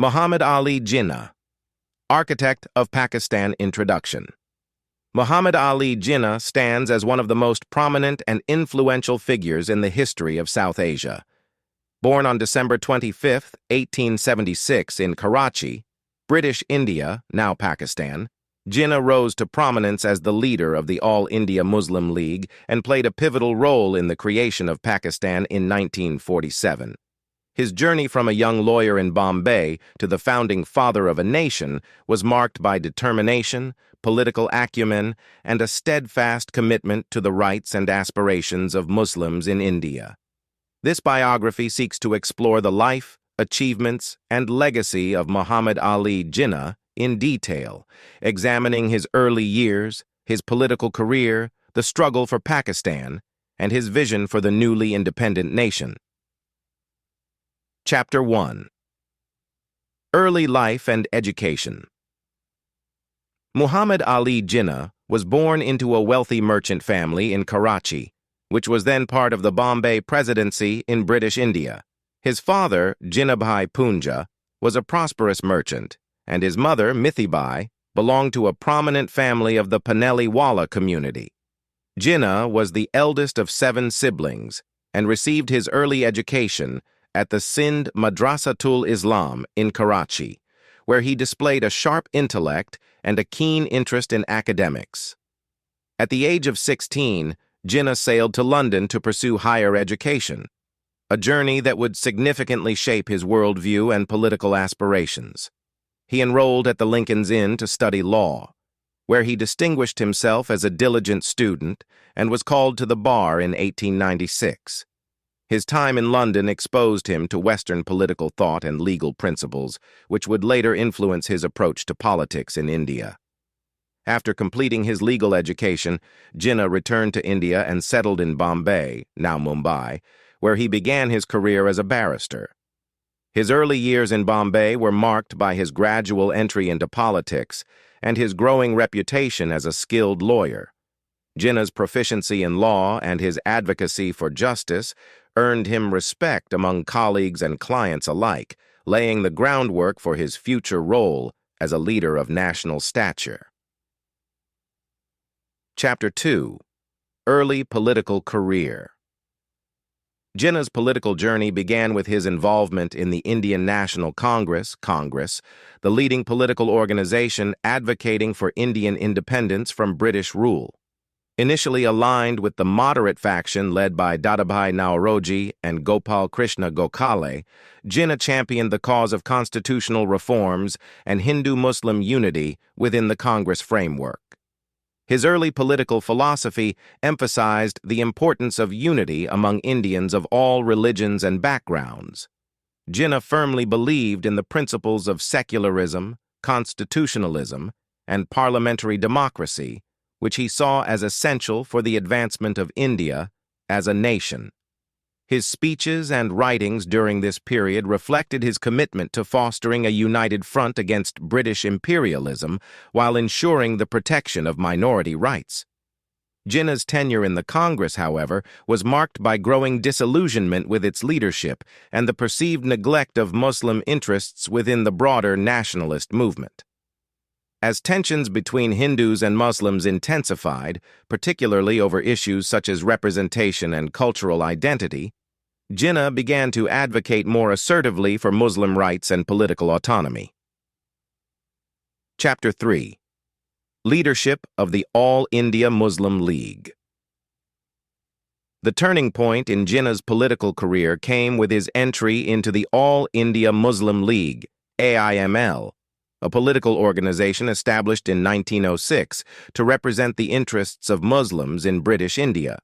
Muhammad Ali Jinnah, architect of Pakistan introduction. Muhammad Ali Jinnah stands as one of the most prominent and influential figures in the history of South Asia. Born on December 25, 1876 in Karachi, British India, now Pakistan, Jinnah rose to prominence as the leader of the All India Muslim League and played a pivotal role in the creation of Pakistan in 1947. His journey from a young lawyer in Bombay to the founding father of a nation was marked by determination, political acumen, and a steadfast commitment to the rights and aspirations of Muslims in India. This biography seeks to explore the life, achievements, and legacy of Muhammad Ali Jinnah in detail, examining his early years, his political career, the struggle for Pakistan, and his vision for the newly independent nation. Chapter 1. Early Life and Education. Muhammad Ali Jinnah was born into a wealthy merchant family in Karachi, which was then part of the Bombay Presidency in British India. His father, Jinnah Bhai Punja, was a prosperous merchant, and his mother, Mithibai, belonged to a prominent family of the Paneli Wala community. Jinnah was the eldest of 7 siblings and received his early education at the Sindh Madrasatul Islam in Karachi, where he displayed a sharp intellect and a keen interest in academics. At the age of 16, Jinnah sailed to London to pursue higher education, a journey that would significantly shape his worldview and political aspirations. He enrolled at the Lincoln's Inn to study law, where he distinguished himself as a diligent student and was called to the bar in 1896. His time in London exposed him to Western political thought and legal principles, which would later influence his approach to politics in India. After completing his legal education, Jinnah returned to India and settled in Bombay, now Mumbai, where he began his career as a barrister. His early years in Bombay were marked by his gradual entry into politics and his growing reputation as a skilled lawyer. Jinnah's proficiency in law and his advocacy for justice earned him respect among colleagues and clients alike, laying the groundwork for his future role as a leader of national stature. Chapter 2. Early Political Career. Jinnah's political journey began with his involvement in the Indian National Congress, the leading political organization advocating for Indian independence from British rule. Initially aligned with the moderate faction led by Dadabhai Naoroji and Gopal Krishna Gokhale, Jinnah championed the cause of constitutional reforms and Hindu-Muslim unity within the Congress framework. His early political philosophy emphasized the importance of unity among Indians of all religions and backgrounds. Jinnah firmly believed in the principles of secularism, constitutionalism, and parliamentary democracy, which he saw as essential for the advancement of India as a nation. His speeches and writings during this period reflected his commitment to fostering a united front against British imperialism while ensuring the protection of minority rights. Jinnah's tenure in the Congress, however, was marked by growing disillusionment with its leadership and the perceived neglect of Muslim interests within the broader nationalist movement. As tensions between Hindus and Muslims intensified, particularly over issues such as representation and cultural identity, Jinnah began to advocate more assertively for Muslim rights and political autonomy. Chapter 3. Leadership of the All India Muslim League. The turning point in Jinnah's political career came with his entry into the All India Muslim League, AIML, a political organization established in 1906 to represent the interests of Muslims in British India.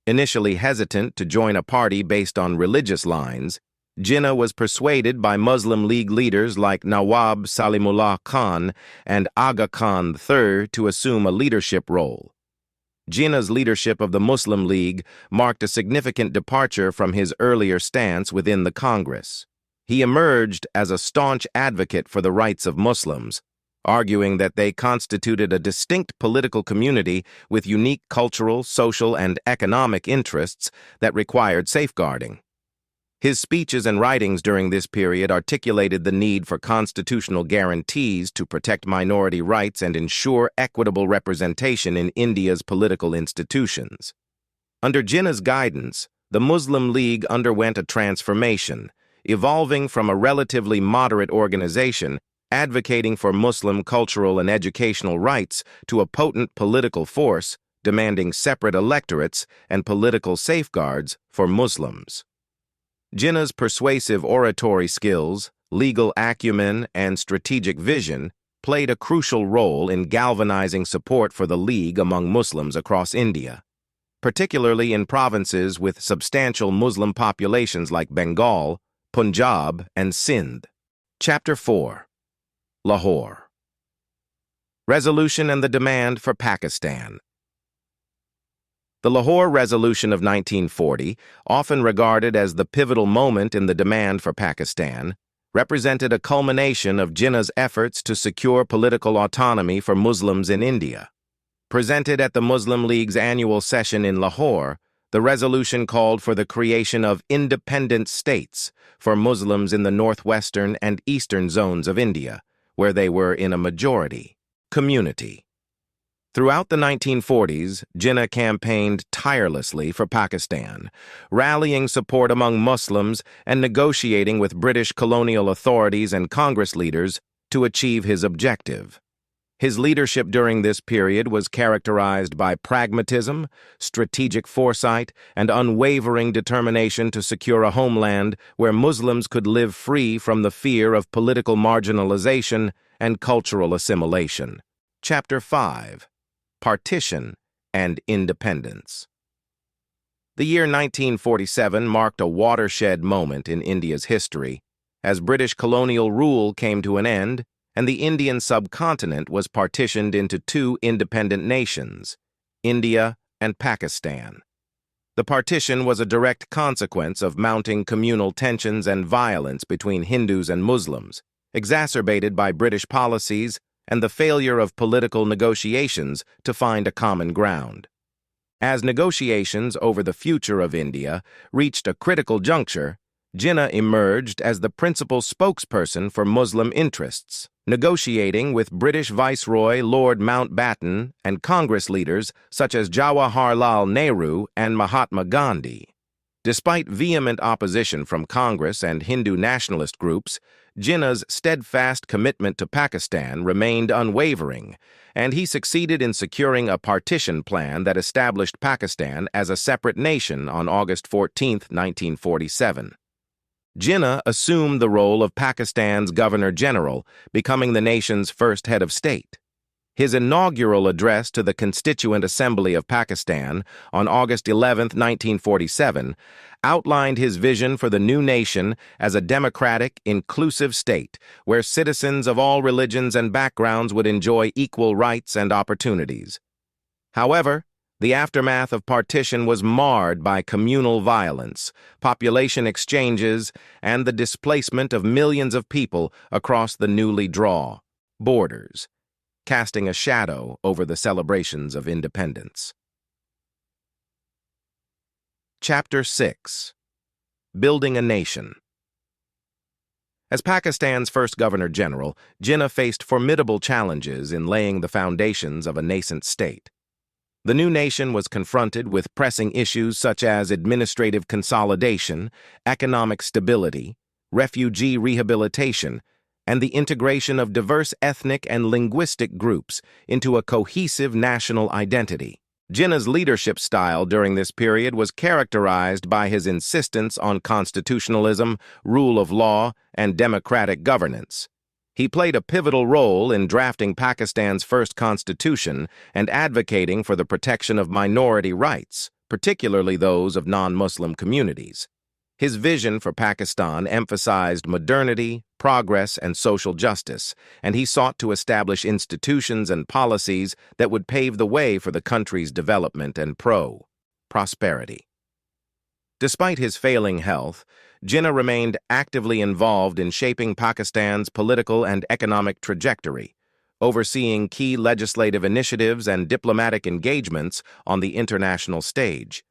Initially hesitant to join a party based on religious lines, Jinnah was persuaded by Muslim League leaders like Nawab Salimullah Khan and Aga Khan III to assume a leadership role. Jinnah's leadership of the Muslim League marked a significant departure from his earlier stance within the Congress. He emerged as a staunch advocate for the rights of Muslims, arguing that they constituted a distinct political community with unique cultural, social, and economic interests that required safeguarding. His speeches and writings during this period articulated the need for constitutional guarantees to protect minority rights and ensure equitable representation in India's political institutions. Under Jinnah's guidance, the Muslim League underwent a transformation, evolving from a relatively moderate organization advocating for Muslim cultural and educational rights to a potent political force demanding separate electorates and political safeguards for Muslims. Jinnah's persuasive oratory skills, legal acumen, and strategic vision played a crucial role in galvanizing support for the League among Muslims across India, particularly in provinces with substantial Muslim populations like Bengal, Punjab, and Sindh. Chapter 4. Lahore. Resolution and the demand for Pakistan. The Lahore Resolution of 1940, often regarded as the pivotal moment in the demand for Pakistan, represented a culmination of Jinnah's efforts to secure political autonomy for Muslims in India. Presented at the Muslim League's annual session in Lahore, the resolution called for the creation of independent states for Muslims in the northwestern and eastern zones of India, where they were in a majority community. Throughout the 1940s, Jinnah campaigned tirelessly for Pakistan, rallying support among Muslims and negotiating with British colonial authorities and Congress leaders to achieve his objective. His leadership during this period was characterized by pragmatism, strategic foresight, and unwavering determination to secure a homeland where Muslims could live free from the fear of political marginalization and cultural assimilation. Chapter 5. Partition and Independence. The year 1947 marked a watershed moment in India's history, as British colonial rule came to an end and the Indian subcontinent was partitioned into two independent nations, India and Pakistan. The partition was a direct consequence of mounting communal tensions and violence between Hindus and Muslims, exacerbated by British policies and the failure of political negotiations to find a common ground. As negotiations over the future of India reached a critical juncture, Jinnah emerged as the principal spokesperson for Muslim interests, negotiating with British Viceroy Lord Mountbatten and Congress leaders such as Jawaharlal Nehru and Mahatma Gandhi. Despite vehement opposition from Congress and Hindu nationalist groups, Jinnah's steadfast commitment to Pakistan remained unwavering, and he succeeded in securing a partition plan that established Pakistan as a separate nation on August 14, 1947. Jinnah assumed the role of Pakistan's Governor-General, becoming the nation's first head of state. His inaugural address to the Constituent Assembly of Pakistan on August 11, 1947, outlined his vision for the new nation as a democratic, inclusive state where citizens of all religions and backgrounds would enjoy equal rights and opportunities. However, the aftermath of partition was marred by communal violence, population exchanges, and the displacement of millions of people across the newly drawn borders, casting a shadow over the celebrations of independence. Chapter 6. Building a Nation. As Pakistan's first Governor-General, Jinnah faced formidable challenges in laying the foundations of a nascent state. The new nation was confronted with pressing issues such as administrative consolidation, economic stability, refugee rehabilitation, and the integration of diverse ethnic and linguistic groups into a cohesive national identity. Jinnah's leadership style during this period was characterized by his insistence on constitutionalism, rule of law, and democratic governance. He played a pivotal role in drafting Pakistan's first constitution and advocating for the protection of minority rights, particularly those of non-Muslim communities. His vision for Pakistan emphasized modernity, progress, and social justice, and he sought to establish institutions and policies that would pave the way for the country's development and prosperity. Despite his failing health, Jinnah remained actively involved in shaping Pakistan's political and economic trajectory, overseeing key legislative initiatives and diplomatic engagements on the international stage.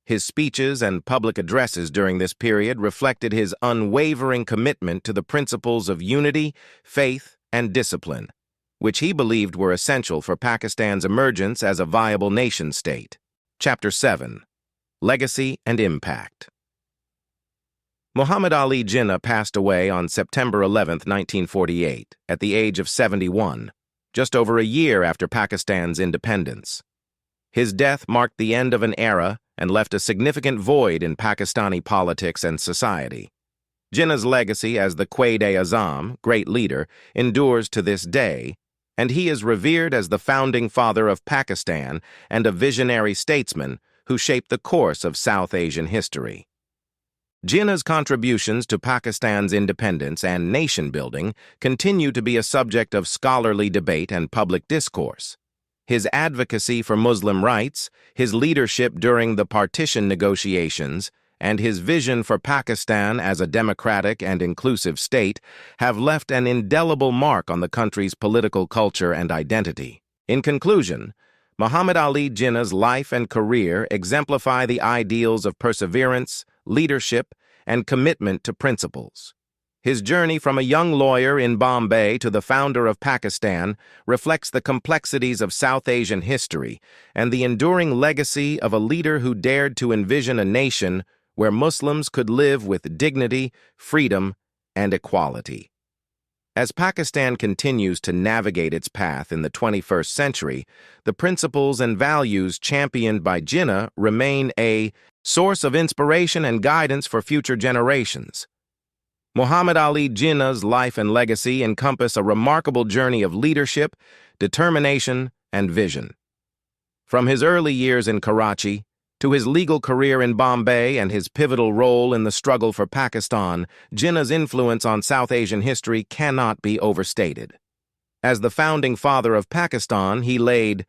His speeches and public addresses during this period reflected his unwavering commitment to the principles of unity, faith, and discipline, which he believed were essential for Pakistan's emergence as a viable nation-state. Chapter 7. Legacy and Impact. Muhammad Ali Jinnah passed away on September 11, 1948, at the age of 71, just over a year after Pakistan's independence. His death marked the end of an era and left a significant void in Pakistani politics and society. Jinnah's legacy as the Quaid Azam, great leader, endures to this day, and he is revered as the founding father of Pakistan and a visionary statesman who shaped the course of South Asian history. Jinnah's contributions to Pakistan's independence and nation-building continue to be a subject of scholarly debate and public discourse. His advocacy for Muslim rights, his leadership during the Partition negotiations, and his vision for Pakistan as a democratic and inclusive state have left an indelible mark on the country's political culture and identity. In conclusion, Muhammad Ali Jinnah's life and career exemplify the ideals of perseverance, leadership, and commitment to principles. His journey from a young lawyer in Bombay to the founder of Pakistan reflects the complexities of South Asian history and the enduring legacy of a leader who dared to envision a nation where Muslims could live with dignity, freedom, and equality. As Pakistan continues to navigate its path in the 21st century, the principles and values championed by Jinnah remain a source of inspiration and guidance for future generations. Muhammad Ali Jinnah's life and legacy encompass a remarkable journey of leadership, determination, and vision. From his early years in Karachi to his legal career in Bombay and his pivotal role in the struggle for Pakistan, Jinnah's influence on South Asian history cannot be overstated. As the founding father of Pakistan, he laid